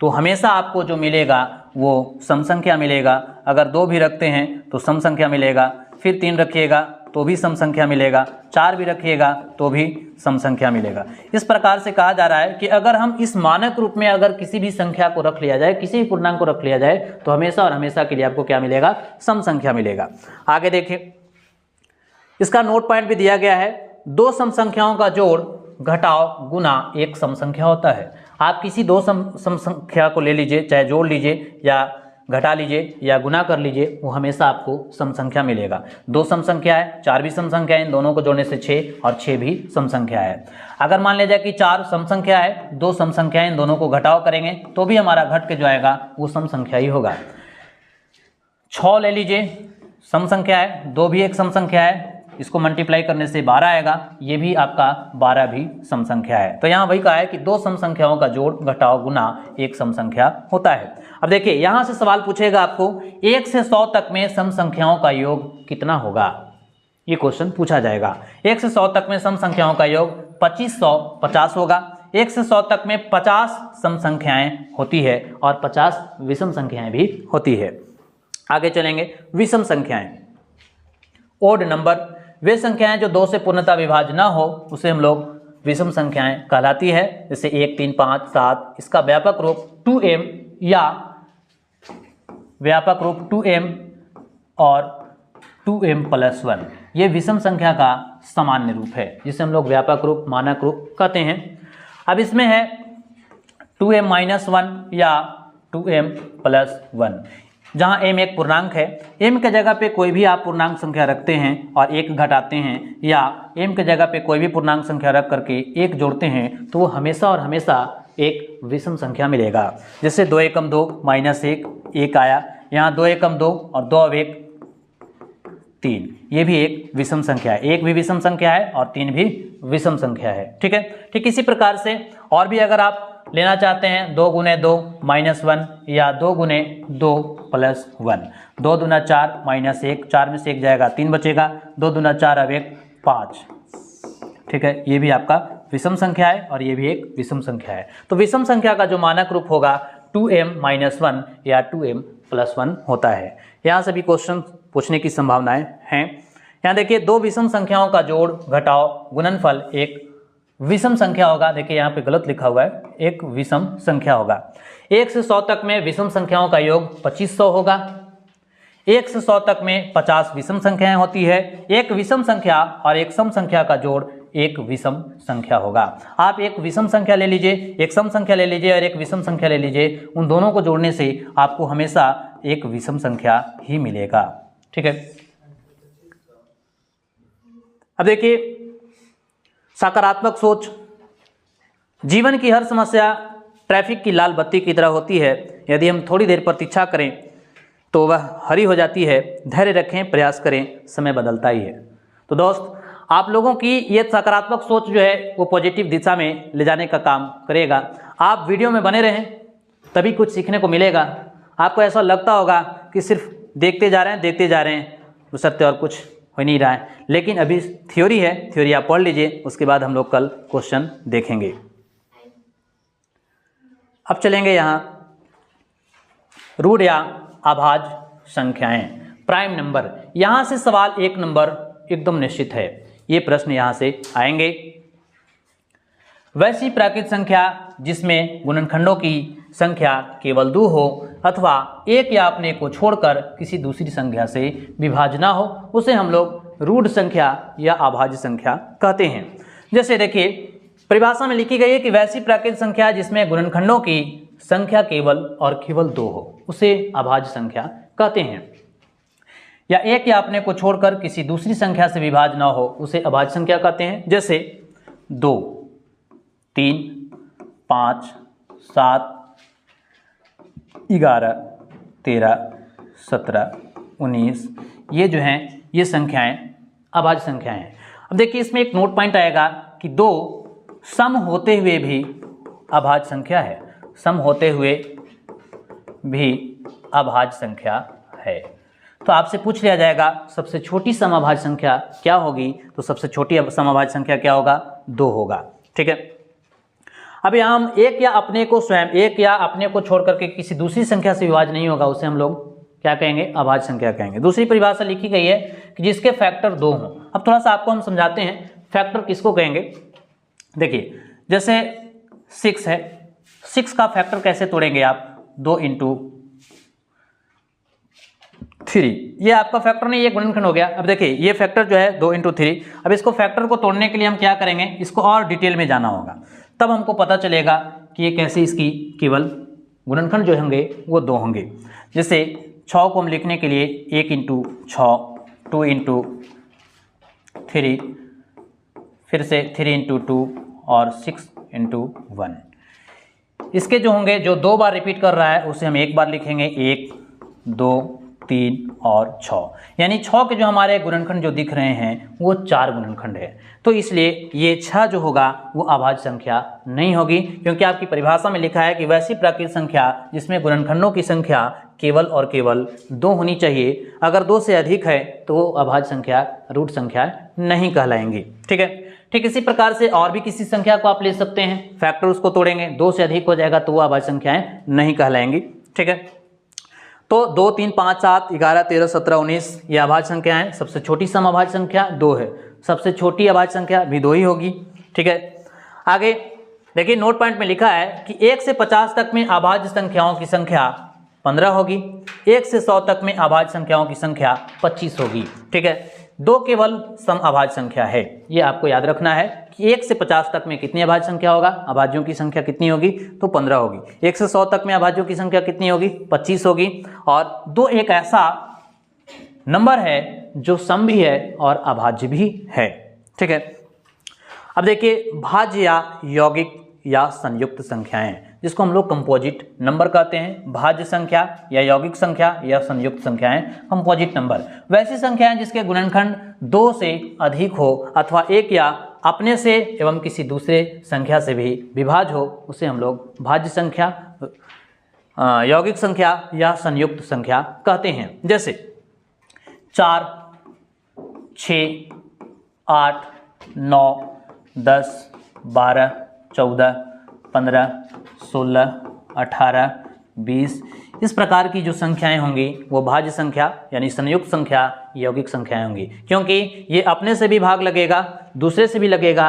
तो हमेशा आपको जो मिलेगा वो सम संख्या मिलेगा। अगर 2 भी रखते हैं तो सम संख्या मिलेगा, फिर 3 रखिएगा तो भी सम संख्या मिलेगा, 4 भी रखिएगा तो भी सम संख्या मिलेगा। इस प्रकार से कहा जा रहा है कि अगर हम इस मानक रूप में अगर किसी भी संख्या को रख लिया जाए, किसी भी पूर्णांक को रख लिया जाए, तो हमेशा और हमेशा के लिए आपको क्या मिलेगा, सम संख्या मिलेगा। आगे देखिए, इसका नोट पॉइंट भी दिया गया है। 2 सम संख्याओं का जोड़ घटाव गुना एक सम संख्या होता है। आप किसी 2 सम संख्या को ले लीजिए, चाहे जोड़ लीजिए या घटा लीजिए या गुना कर लीजिए, वो हमेशा आपको सम संख्या मिलेगा। 2 सम संख्या है, 4 भी सम संख्या है, इन दोनों को जोड़ने से 6 और 6 भी सम संख्या है। अगर मान लिया जाए कि 4 सम संख्या है, 2 सम संख्या है, इन दोनों को घटाव करेंगे तो भी हमारा घट के जो आएगा वो सम संख्या ही होगा। 6 ले लीजिए, सम संख्या है, 2 भी एक सम संख्या है, इसको मल्टीप्लाई करने से 12 आएगा, ये भी आपका 12 भी सम संख्या है। तो यहाँ वही कहा है कि 2 सम संख्याओं का जोड़ घटाव गुना एक सम संख्या होता है। अब देखिए यहाँ से सवाल पूछेगा आपको 1 से 100 तक में सम संख्याओं का योग कितना होगा, ये क्वेश्चन पूछा जाएगा। 1 से 100 तक में सम संख्याओं का योग 2550 होगा। 1 से 100 तक में 50 सम संख्याएं होती है और 50 विषम संख्याएं भी होती है। आगे चलेंगे, विषम संख्याएं, ओड नंबर। वे संख्याएं जो 2 से पूर्णतः विभाज्य ना हो उसे हम लोग विषम संख्याएं कहलाती है। जैसे 1, 3, 5, 7। इसका व्यापक रूप 2m या व्यापक रूप 2m और 2m+1, ये विषम संख्या का सामान्य रूप है, जिसे हम लोग व्यापक रूप, मानक रूप कहते हैं। अब इसमें है 2m-1 या 2m+1, जहां m एक पूर्णांक है। m के जगह पे कोई भी आप पूर्णांक संख्या रखते हैं और 1 घटाते हैं, या m के जगह पे कोई भी पूर्णांक संख्या रख करके 1 जोड़ते हैं, तो वो हमेशा और हमेशा एक विषम संख्या मिलेगा। जैसे 2 एकम 2 -1, 1 आया, यहाँ 2 एकम 2 और 2 अब 1 3, ये भी एक विषम संख्या है। 1 भी विषम संख्या है और 3 भी विषम संख्या है। ठीक है, ठीक इसी प्रकार से और भी अगर आप लेना चाहते हैं 2 × 2 -1 या 2 × 2 +1, 2 दूना 4 -1, 4 में से 1 जाएगा, 3 बचेगा, 2 दूना 4 अब 1 5। ठीक है, ये भी आपका विषम संख्या है और ये भी एक विषम संख्या है। तो विषम संख्या का जो मानक रूप होगा 2m-1 या 2m+1 होता है। यहाँ से भी क्वेश्चन पूछने की संभावनाएं हैं। यहाँ देखिए 2 विषम संख्याओं का जोड़ घटाव गुणनफल एक विषम संख्या होगा। देखिए यहाँ पे गलत लिखा हुआ है, एक विषम संख्या होगा। 1 से 100 तक में विषम संख्याओं का योग 2500 होगा। 1 से 100 तक में 50 विषम संख्याएं होती है। एक विषम संख्या और एक सम संख्या का जोड़ एक विषम संख्या होगा। आप एक विषम संख्या ले लीजिए, एक सम संख्या ले लीजिए और एक विषम संख्या ले लीजिए, उन दोनों को जोड़ने से आपको हमेशा एक विषम संख्या ही मिलेगा। ठीक है, अब देखिए सकारात्मक सोच। जीवन की हर समस्या ट्रैफिक की लाल बत्ती की तरह होती है, यदि हम थोड़ी देर प्रतीक्षा करें तो वह हरी हो जाती है। धैर्य रखें, प्रयास करें, समय बदलता ही है। तो दोस्त, आप लोगों की ये सकारात्मक सोच जो है वो पॉजिटिव दिशा में ले जाने का काम करेगा। आप वीडियो में बने रहें, तभी कुछ सीखने को मिलेगा। आपको ऐसा लगता होगा कि सिर्फ देखते जा रहे हैं, तो सत्य और कुछ हो नहीं रहा है, लेकिन अभी थ्योरी है, थ्योरी आप पढ़ लीजिए, उसके बाद हम लोग कल क्वेश्चन देखेंगे। अब चलेंगे यहाँ रूट या अभाज्य संख्याएं, प्राइम नंबर। यहाँ से सवाल 1 नंबर एकदम निश्चित है, ये प्रश्न यहाँ से आएंगे। वैसी प्राकृत संख्या जिसमें गुणनखंडों की संख्या केवल 2 हो अथवा एक या अपने को छोड़कर किसी दूसरी संख्या से विभाज्य ना हो, उसे हम लोग रूढ़ संख्या या अभाज्य संख्या कहते हैं। जैसे देखिए परिभाषा में लिखी गई है कि वैसी प्राकृत संख्या जिसमें गुणनखंडों की संख्या केवल और केवल 2 हो, उसे अभाज्य संख्या कहते हैं। या एक या अपने को छोड़कर किसी दूसरी संख्या से विभाज्य ना हो, उसे अभाज्य संख्या कहते हैं। जैसे 2, 3, 5, 7, 11, 13, 17, 19, ये जो हैं ये संख्याएं अभाज्य संख्याएं हैं। अब देखिए इसमें एक नोट पॉइंट आएगा कि 2 सम होते हुए भी अभाज्य संख्या है, सम होते हुए भी अभाज्य संख्या है। तो आपसे पूछ लिया जाएगा सबसे छोटी समअभाज्य संख्या क्या होगी, तो सबसे छोटी समअभाज्य संख्या क्या होगा, 2 होगा। ठीक है। अब यहाँ हम एक या अपने को स्वयं, एक या अपने को छोड़ करके किसी दूसरी संख्या से विभाज्य नहीं होगा, उसे हम लोग क्या कहेंगे, अभाज्य संख्या कहेंगे। दूसरी परिभाषा लिखी गई है कि जिसके फैक्टर 2 हों। अब थोड़ा सा आपको हम समझाते हैं फैक्टर किसको कहेंगे। देखिए जैसे 6 है, 6 का फैक्टर कैसे तोड़ेंगे आप, 2 × 3, ये आपका फैक्टर नहीं, ये गुणनखंड हो गया। अब देखिए ये फैक्टर जो है 2 × 3, अब इसको फैक्टर को तोड़ने के लिए हम क्या करेंगे, इसको और डिटेल में जाना होगा, तब हमको पता चलेगा कि ये कैसे इसकी केवल गुणनखंड जो होंगे वो 2 होंगे। जैसे 6 को हम लिखने के लिए 1 × 6, 2 × 3, फिर से 3 × 2 और 6 × 1। इसके जो होंगे, जो 2 बार रिपीट कर रहा है उसे हम 1 बार लिखेंगे, 1, 2, 3 और 6, यानी 6 के जो हमारे गुणनखंड जो दिख रहे हैं वो 4 गुणनखंड है। तो इसलिए ये 6 जो होगा वो अभाज्य संख्या नहीं होगी, क्योंकि आपकी परिभाषा में लिखा है कि वैसी प्राकृत संख्या जिसमें गुणनखंडों की संख्या केवल और केवल 2 होनी चाहिए। अगर 2 से अधिक है तो वो अभाज्य संख्या, रूट संख्या नहीं कहलाएंगी। ठीक है। ठीक इसी प्रकार से और भी किसी संख्या को आप ले सकते हैं, फैक्टर उसको तोड़ेंगे, 2 से अधिक हो जाएगा तो वो अभाज्य संख्याएं नहीं कहलाएंगी। ठीक है। तो 2, 3, 5, 7, 11, 13, 17, 19 ये अभाज्य संख्या है। सबसे छोटी समअभाज्य संख्या 2 है, सबसे छोटी अभाज्य संख्या भी 2 ही होगी। ठीक है। आगे देखिए नोट पॉइंट में लिखा है कि 1 से 50 तक में अभाज्य संख्याओं की संख्या 15 होगी, 1 से 100 तक में अभाज्य संख्याओं की संख्या 25 होगी। ठीक है। 2 केवल समअभाज्य संख्या है, ये आपको याद रखना है कि 1 से 50 तक में कितनी अभाज्य संख्या होगा, अभाज्यों की संख्या कितनी होगी, तो 15 होगी। 1 से 100 तक में अभाज्यों की संख्या कितनी होगी, 25 होगी। और 2 एक ऐसा नंबर है जो सम भी है और अभाज्य भी है। ठीक है। अब देखिए भाज्य या यौगिक या संयुक्त संख्याएं, जिसको हम लोग कंपोजिट नंबर कहते हैं। भाज्य संख्या या यौगिक संख्या या संयुक्त संख्याएं, कंपोजिट नंबर वैसी संख्याएं जिसके गुणनखंड 2 से अधिक हो अथवा एक या अपने से एवं किसी दूसरे संख्या से भी विभाज्य हो, उसे हम लोग भाज्य संख्या, यौगिक संख्या या संयुक्त संख्या कहते हैं। जैसे 4, 6, 8, 9, 10, 12, 14, 15, 16, 18, 20 इस प्रकार की जो संख्याएं होंगी वो भाज्य संख्या यानी संयुक्त संख्या, यौगिक संख्याएं होंगी, क्योंकि ये अपने से भी भाग लगेगा, दूसरे से भी लगेगा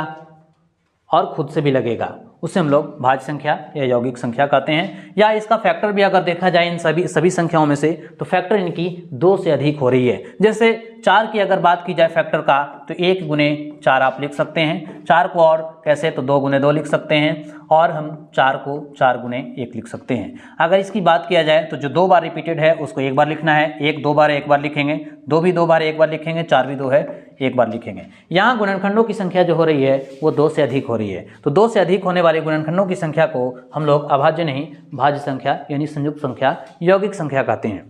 और खुद से भी लगेगा, उसे हम लोग भाज्य संख्या या यौगिक संख्या कहते हैं। या इसका फैक्टर भी अगर देखा जाए इन सभी संख्याओं में से, तो फैक्टर इनकी 2 से अधिक हो रही है। जैसे 4 की अगर बात की जाए फैक्टर का, तो 1 × 4 आप लिख सकते हैं। 4 को और कैसे, तो 2 × 2 लिख सकते हैं, और हम 4 को 4 × 1 लिख सकते हैं। अगर इसकी बात किया जाए तो जो 2 बार रिपीटेड है उसको 1 बार लिखना है, 1 2 बार 1 बार लिखेंगे, 2 भी 2 बार 1 बार लिखेंगे, 4 भी 2 है 1 बार लिखेंगे। यहाँ गुणनखंडों की संख्या जो हो रही है वो 2 से अधिक हो रही है, तो 2 से अधिक होने वाले गुणनखंडों की संख्या को हम लोग अभाज्य नहीं भाज्य संख्या यानी संयुक्त संख्या, यौगिक संख्या कहते हैं।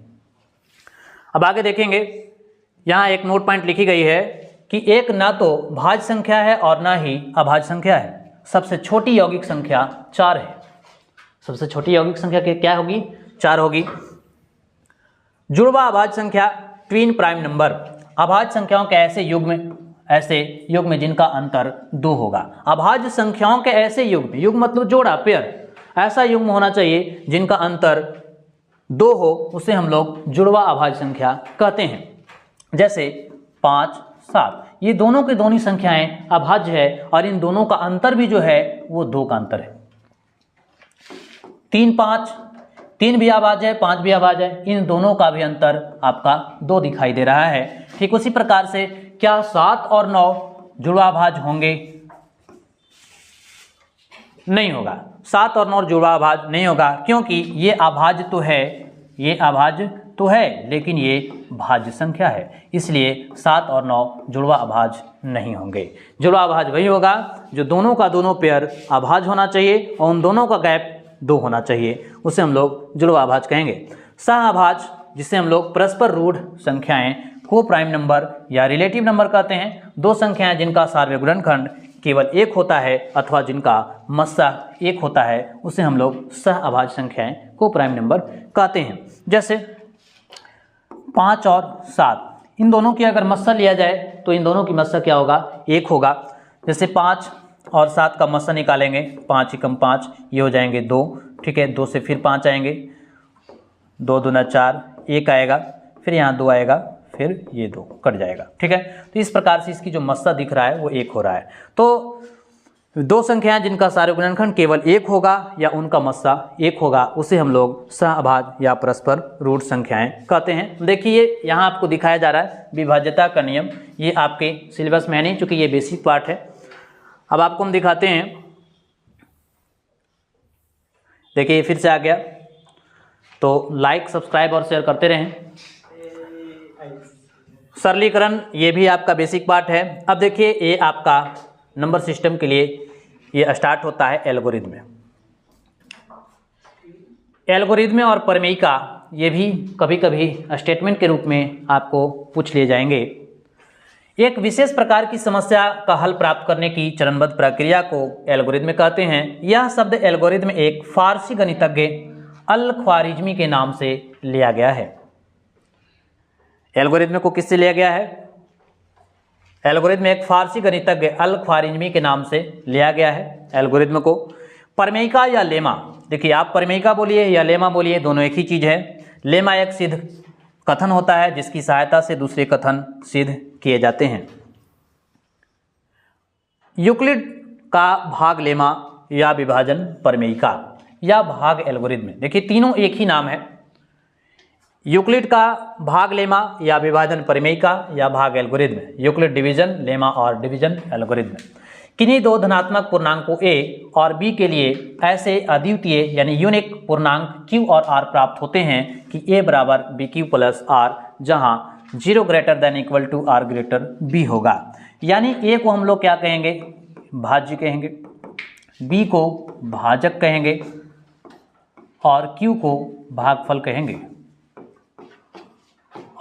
अब आगे देखेंगे, यहाँ एक नोट पॉइंट लिखी गई है कि एक ना तो भाज्य संख्या है और ना ही अभाज्य संख्या है। सबसे छोटी यौगिक संख्या 4 है। सबसे छोटी यौगिक संख्या क्या होगी, 4 होगी। जुड़वा अभाज्य संख्या, ट्विन प्राइम नंबर, अभाज्य संख्याओं के ऐसे युग्म जिनका अंतर 2 होगा। अभाज्य संख्याओं के ऐसे युग्म, युग्म मतलब जोड़ा, पेयर, ऐसा युग्म होना चाहिए जिनका अंतर 2 हो, उसे हम लोग जुड़वा अभाज्य संख्या कहते हैं। जैसे 5, 7 ये दोनों के दोनों संख्याएं अभाज्य है और इन दोनों का अंतर भी जो है वो 2 का अंतर है। 3, 5 3 भी अभाज्य है, 5 भी अभाज्य है, इन दोनों का भी अंतर आपका 2 दिखाई दे रहा है। ठीक उसी प्रकार से क्या 7 और 9 जुड़वा अभाज्य होंगे? नहीं होगा, 7 और 9 जुड़वा अभाज्य नहीं होगा, क्योंकि ये अभाज्य तो है, ये अभाज्य तो है, लेकिन ये भाज्य संख्या है, इसलिए 7 और 9 जुड़वा अभाज्य नहीं होंगे। जुड़वा अभाज्य वही होगा जो दोनों का दोनों पेयर अभाज्य होना चाहिए और उन दोनों का गैप 2 होना चाहिए, उसे हम लोग जुड़वा अभाज्य कहेंगे। सह अभाज्य, जिसे हम लोग परस्पर रूढ़ संख्याएं, को प्राइम नंबर या रिलेटिव नंबर कहते हैं, 2 संख्याएं जिनका सार्वत्रिक गुणनखंड केवल 1 होता है अथवा जिनका मस्सा 1 होता है, उसे हम लोग सह अभाज्य संख्याएं, को प्राइम नंबर कहते हैं। जैसे 5 और 7 इन दोनों की अगर मस्सा लिया जाए तो इन दोनों की मस्सा क्या होगा? 1 होगा। जैसे 5 और 7 का मस्सा निकालेंगे, 5 एकम 5, ये हो जाएंगे 2, ठीक है, 2 से फिर 5 आएंगे, 2 दूना 4, 1 आएगा, फिर यहाँ 2 आएगा, फिर ये 2 कट जाएगा, ठीक है। तो इस प्रकार से इसकी जो मस्सा दिख रहा है वो 1 हो रहा है। तो 2 संख्याएं जिनका सार्वत्रिक गुणनखंड केवल 1 होगा या उनका मस्सा 1 होगा, उसे हम लोग सह अभाज्य या परस्पर रूढ़ संख्याएं कहते हैं। देखिए यहाँ आपको दिखाया जा रहा है विभाज्यता का नियम, ये आपके सिलेबस में नहीं, चूंकि ये बेसिक पार्ट है। अब आपको हम दिखाते हैं, देखिए फिर से आ गया, तो लाइक, सब्सक्राइब और शेयर करते रहें। सरलीकरण ये भी आपका बेसिक पार्ट है। अब देखिए ये आपका नंबर सिस्टम के लिए ये स्टार्ट होता है एल्गोरिथम। एल्गोरिथम और प्रमेयिका ये भी कभी कभी स्टेटमेंट के रूप में आपको पूछ लिए जाएंगे। एक विशेष प्रकार की समस्या का हल प्राप्त करने की चरणबद्ध प्रक्रिया को एल्गोरिथम कहते हैं। यह शब्द एल्गोरिथम एक फारसी गणितज्ञ अल ख्वारिज़मी के नाम से लिया गया है। एल्गोरिथम को किससे लिया गया है? एल्गोरिथम एक फारसी गणितज्ञ अल ख्वारिज़मी के नाम से लिया गया है एल्गोरिथम को। प्रमेयिका या लेमा, देखिए आप प्रमेयिका बोलिए या लेमा बोलिए, दोनों एक ही चीज़ है। लेमा एक सिद्ध कथन होता है जिसकी सहायता से दूसरे कथन सिद्ध किए जाते हैं। यूक्लिड का भाग लेमा या विभाजन प्रमेयिका या भाग एल्गोरिथम, देखिए तीनों एक ही नाम है। यूक्लिड का भाग लेमा या विभाजन प्रमेयिका या भाग एल्गोरिथम, यूक्लिड डिवीजन लेमा और डिवीजन एल्गोरिथम। किन्हीं 2 धनात्मक पूर्णांकों a और b के लिए ऐसे अद्वितीय यानी यूनिक पूर्णांक q और r प्राप्त होते हैं कि a बराबर bq प्लस r, जहां 0 greater than equal to r greater b होगा। यानी a को हम लोग क्या कहेंगे? भाज्य कहेंगे, b को भाजक कहेंगे और q को भागफल कहेंगे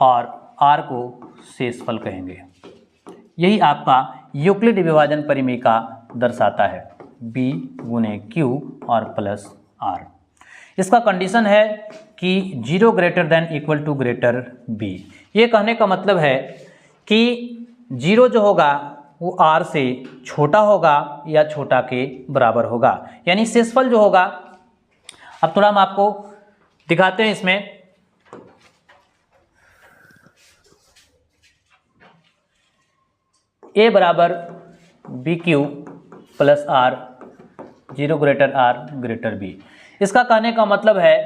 और r को शेषफल कहेंगे। यही आपका यूक्लिड विभाजन प्रमेयिका दर्शाता है, b गुने q और प्लस r। इसका कंडीशन है कि 0 greater than equal to greater b। ये कहने का मतलब है कि 0 जो होगा वो r से छोटा होगा या छोटा के बराबर होगा, यानी शेषफल जो होगा। अब थोड़ा हम आपको दिखाते हैं इसमें। a बराबर b q plus r, 0 greater r greater b। इसका कहने का मतलब है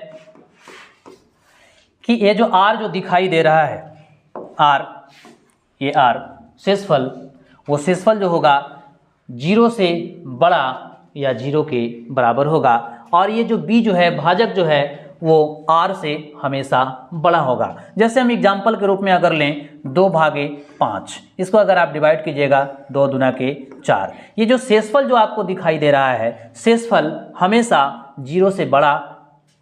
कि ये जो r जो दिखाई दे रहा है r, ये r शेषफल, वो शेषफल जो होगा 0 से बड़ा या 0 के बराबर होगा और ये जो b जो है भाजक जो है वो r से हमेशा बड़ा होगा। जैसे हम एग्जाम्पल के रूप में अगर लें 2/5, इसको अगर आप डिवाइड कीजिएगा 2 दूना के 4, ये जो शेषफल जो आपको दिखाई दे रहा है, शेषफल हमेशा 0 से बड़ा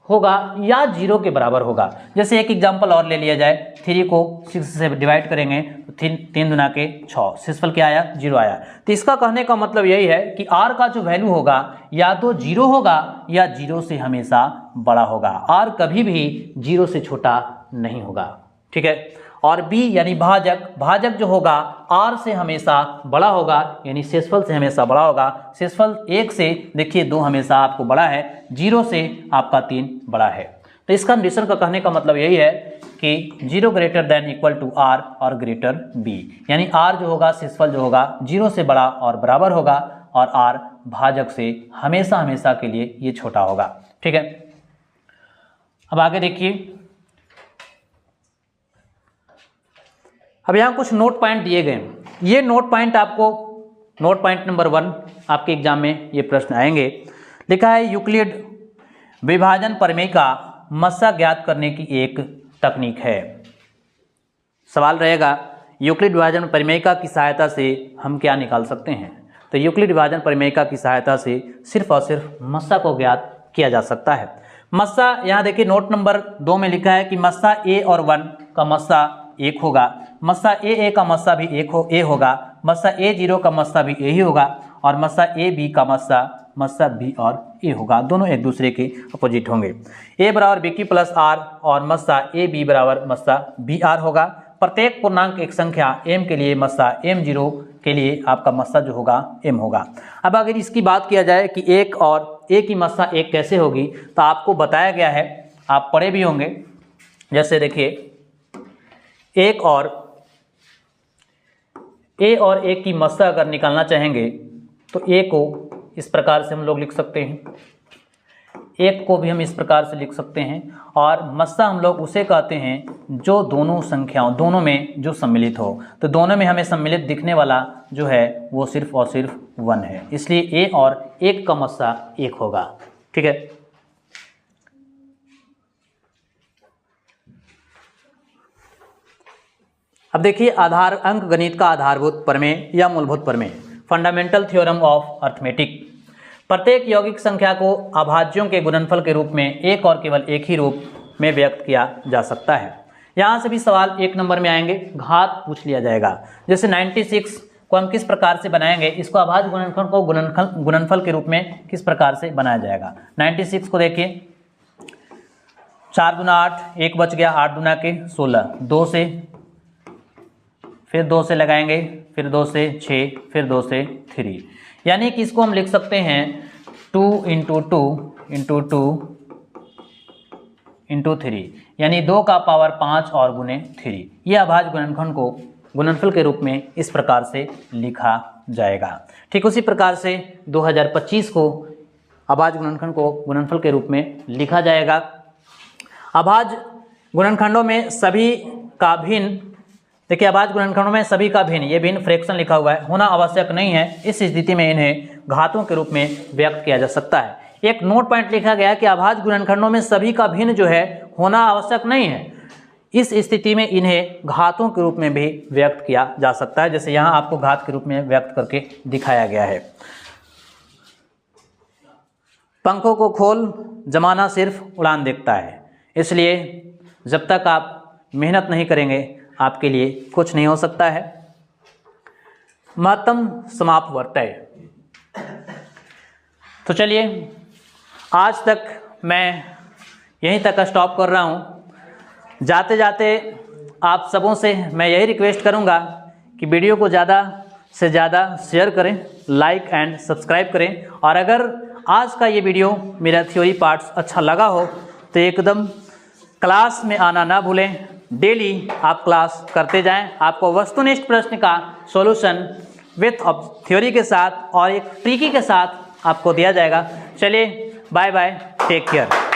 होगा या 0 के बराबर होगा। जैसे एक एग्जाम्पल और ले लिया जाए, 3 को 6 से डिवाइड करेंगे तो 3 दूना के 6, शेषफल क्या आया? 0 आया। तो इसका कहने का मतलब यही है कि r का जो वैल्यू होगा या तो 0 होगा या 0 से हमेशा बड़ा होगा। r कभी भी 0 से छोटा नहीं होगा, ठीक है। और b यानी भाजक, भाजक जो होगा r से हमेशा बड़ा होगा, यानी शेषफल से हमेशा बड़ा होगा। शेषफल 1 से देखिए 2 हमेशा आपको बड़ा है, 0 से आपका 3 बड़ा है। तो इस कंडीशन का कहने का मतलब यही है कि 0 greater than equal to r और ग्रेटर b, यानी r जो होगा शेषफल जो होगा 0 से बड़ा और बराबर होगा और r भाजक से हमेशा हमेशा के लिए ये छोटा होगा। ठीक है, अब आगे देखिए, अब यहाँ कुछ नोट पॉइंट दिए गए। ये नोट पॉइंट आपको, नोट पॉइंट नंबर 1 आपके एग्जाम में ये प्रश्न आएंगे। लिखा है यूक्लिड विभाजन प्रमेय का मस्सा ज्ञात करने की एक तकनीक है। सवाल रहेगा यूक्लिड विभाजन प्रमेयिका की सहायता से हम क्या निकाल सकते हैं। तो यूक्लिड विभाजन प्रमेयिका की सहायता से सिर्फ और सिर्फ मस्सा को ज्ञात किया जा सकता है। मस्सा यहाँ देखिए नोट नंबर 2 में लिखा है कि मस्सा a और 1 का मस्सा 1 होगा, मस्सा a का मस्सा भी a होगा, मस्सा a0 का मस्सा भी a ही होगा और मस्सा ab का मस्सा b और a होगा। दोनों एक दूसरे के अपोजिट होंगे। a बराबर b की प्लस r और मस्सा ab बराबर मस्सा br होगा। प्रत्येक पूर्णांक एक संख्या m के लिए मस्सा m0 के लिए आपका मस्सा जो होगा m होगा। अब अगर इसकी बात किया जाए कि 1 और a की मस्सा 1 कैसे होगी, तो आपको बताया गया है, आप पढ़े भी होंगे। जैसे देखिए 1 और a और 1 की मस्सा अगर निकालना चाहेंगे तो a को इस प्रकार से हम लोग लिख सकते हैं, 1 को भी हम इस प्रकार से लिख सकते हैं और मस्सा हम लोग उसे कहते हैं जो दोनों संख्याओं, दोनों में जो सम्मिलित हो। तो दोनों में हमें सम्मिलित दिखने वाला जो है वो सिर्फ और सिर्फ 1 है, इसलिए a और 1 का मस्सा 1 होगा। ठीक है, अब देखिए आधार अंक गणित का आधारभूत प्रमेय या मूलभूत प्रमेय, फंडामेंटल थ्योरम ऑफ अर्थमेटिक। प्रत्येक यौगिक संख्या को अभाज्यों के गुणनफल के रूप में एक और केवल एक ही रूप में व्यक्त किया जा सकता है। यहाँ से भी सवाल 1 नंबर में आएंगे, घात पूछ लिया जाएगा। जैसे 96 को हम किस प्रकार से बनाएंगे, इसको अभाज्य गुणनफल को गुणनफल के रूप में किस प्रकार से बनाया जाएगा। 96 को देखिए 4 दूना 8, 1 बच गया, 8 दूना के 16, 2 से, फिर 2 से लगाएंगे, फिर 2 से 6, फिर 2 से 3, यानी कि इसको हम लिख सकते हैं 2 × 2 × 2 × 3, यानी 2 का पावर 5 और गुने 3। यह अभाज्य गुणनखंड को गुणनफल के रूप में इस प्रकार से लिखा जाएगा। ठीक उसी प्रकार से 2025 को अभाज्य गुणनखंड को गुणनफल के रूप में लिखा जाएगा। अभाज्य गुणनखंडों में सभी का भिन्न, देखिए अभाज्य गुणनखंडों में सभी का भिन्न, ये भिन्न फ्रैक्शन लिखा हुआ है, होना आवश्यक नहीं है। इस स्थिति में इन्हें घातों के रूप में व्यक्त किया जा सकता है। एक नोट पॉइंट लिखा गया है कि अभाज्य गुणनखंडों में सभी का भिन्न जो है होना आवश्यक नहीं है, इस स्थिति में इन्हें घातों के रूप में भी व्यक्त किया जा सकता है। जैसे यहाँ आपको घात के रूप में व्यक्त करके दिखाया गया है। पंखों को खोल जमाना सिर्फ उड़ान देखता है, इसलिए जब तक आप मेहनत नहीं करेंगे आपके लिए कुछ नहीं हो सकता है। महत्तम समाप्त वर्तय। तो चलिए आज तक मैं यहीं तक स्टॉप कर रहा हूँ। जाते जाते आप सबों से मैं यही रिक्वेस्ट करूँगा कि वीडियो को ज़्यादा से ज़्यादा शेयर करें, लाइक एंड सब्सक्राइब करें। और अगर आज का ये वीडियो मेरा थ्योरी पार्ट्स अच्छा लगा हो तो एकदम क्लास में आना ना भूलें। डेली आप क्लास करते जाएं। आपको वस्तुनिष्ठ प्रश्न का सॉल्यूशन विथ थ्योरी के साथ और एक ट्रिकी के साथ आपको दिया जाएगा। चलिए बाय बाय, टेक केयर।